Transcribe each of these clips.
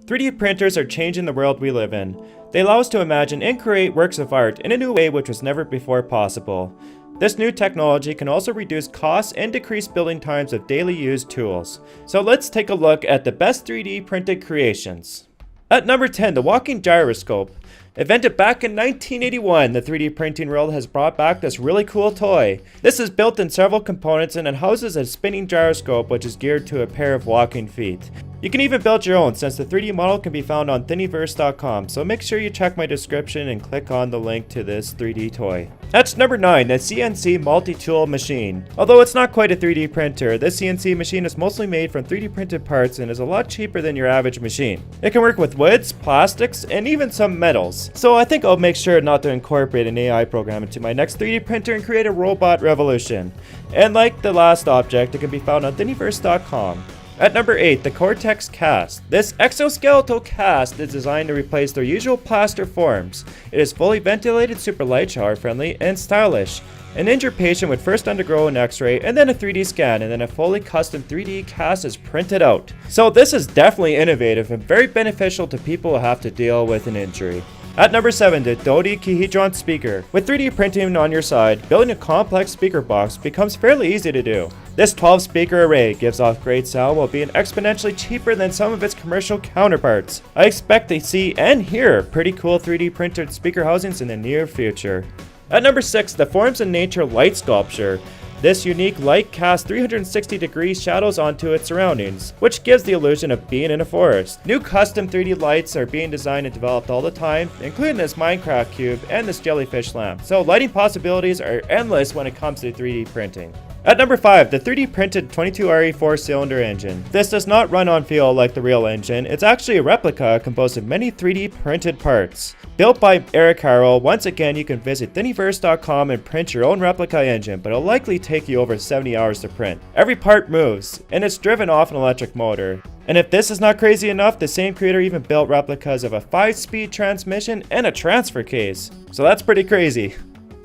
3D printers are changing the world we live in. They allow us to imagine and create works of art in a new way which was never before possible. This new technology can also reduce costs and decrease building times of daily used tools. So let's take a look at the best 3D printed creations. At number 10, the walking gyroscope. Invented back in 1981, the 3D printing world has brought back this really cool toy. This is built in several components and it houses a spinning gyroscope which is geared to a pair of walking feet. You can even build your own since the 3D model can be found on Thingiverse.com, so make sure you check my description and click on the link to this 3D toy. That's number 9, the CNC multi-tool machine. Although it's not quite a 3D printer, this CNC machine is mostly made from 3D printed parts and is a lot cheaper than your average machine. It can work with woods, plastics, and even some metals. So I think I'll make sure not to incorporate an AI program into my next 3D printer and create a robot revolution. And like the last object, it can be found on Thingiverse.com. At number 8, the Cortex Cast. This exoskeletal cast is designed to replace their usual plaster forms. It is fully ventilated, super light, shower friendly, and stylish. An injured patient would first undergo an x-ray and then a 3D scan, and then a fully custom 3D cast is printed out. So this is definitely innovative and very beneficial to people who have to deal with an injury. At number 7, the dodecahedron speaker. With 3D printing on your side, building a complex speaker box becomes fairly easy to do. This 12 speaker array gives off great sound while being exponentially cheaper than some of its commercial counterparts. I expect to see and hear pretty cool 3D printed speaker housings in the near future. At number 6, the Forms in Nature light sculpture. This unique light casts 360-degree shadows onto its surroundings, which gives the illusion of being in a forest. New custom 3D lights are being designed and developed all the time, including this Minecraft cube and this jellyfish lamp. So lighting possibilities are endless when it comes to 3D printing. At number 5, the 3D printed 22RE 4-cylinder engine. This does not run on fuel like the real engine. It's actually a replica composed of many 3D printed parts. Built by Eric Harrell, once again you can visit Thingiverse.com and print your own replica engine, but it'll likely take you over 70 hours to print. Every part moves, and it's driven off an electric motor. And if this is not crazy enough, the same creator even built replicas of a 5-speed transmission and a transfer case. So that's pretty crazy.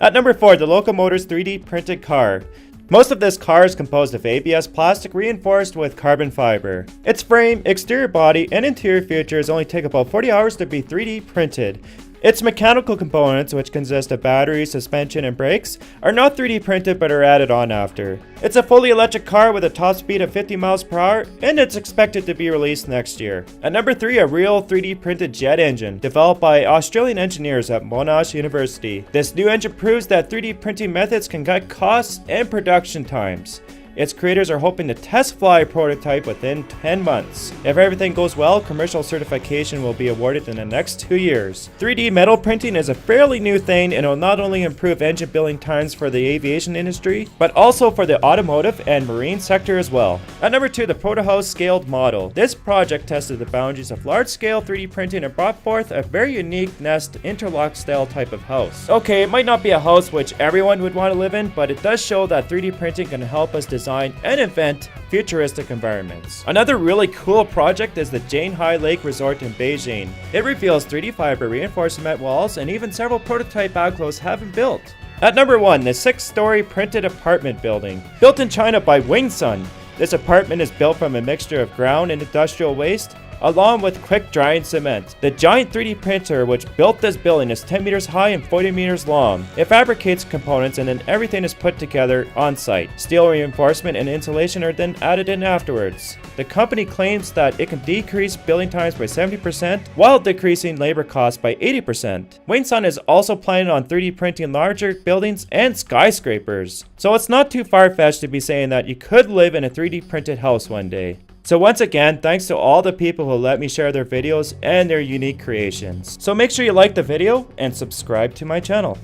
At number 4, the Locomotor's 3D printed car. Most of this car is composed of ABS plastic reinforced with carbon fiber. Its frame, exterior body, and interior features only take about 40 hours to be 3D printed. Its mechanical components, which consist of batteries, suspension, and brakes, are not 3D printed but are added on after. It's a fully electric car with a top speed of 50 miles per hour, and it's expected to be released next year. At number 3, a real 3D printed jet engine, developed by Australian engineers at Monash University. This new engine proves that 3D printing methods can cut costs and production times. Its creators are hoping to test fly a prototype within 10 months. If everything goes well, commercial certification will be awarded in the next 2 years. 3D metal printing is a fairly new thing and will not only improve engine building times for the aviation industry, but also for the automotive and marine sector as well. At number 2, the Protohouse scaled model. This project tested the boundaries of large-scale 3D printing and brought forth a very unique nest interlock style type of house. Okay, it might not be a house which everyone would want to live in, but it does show that 3D printing can help us design and invent futuristic environments. Another really cool project is the Jianhai Lake Resort in Beijing. It reveals 3D fiber reinforced cement walls and even several prototype outclothes have been built. At number 1, the 6-story printed apartment building. Built in China by Wingsun. This apartment is built from a mixture of ground and industrial waste, along with quick drying cement. The giant 3D printer which built this building is 10 meters high and 40 meters long. It fabricates components and then everything is put together on site. Steel reinforcement and insulation are then added in afterwards. The company claims that it can decrease building times by 70% while decreasing labor costs by 80%. Wingsun is also planning on 3D printing larger buildings and skyscrapers. So it's not too far-fetched to be saying that you could live in a 3D printed house one day. So once again, thanks to all the people who let me share their videos and their unique creations. So make sure you like the video and subscribe to my channel.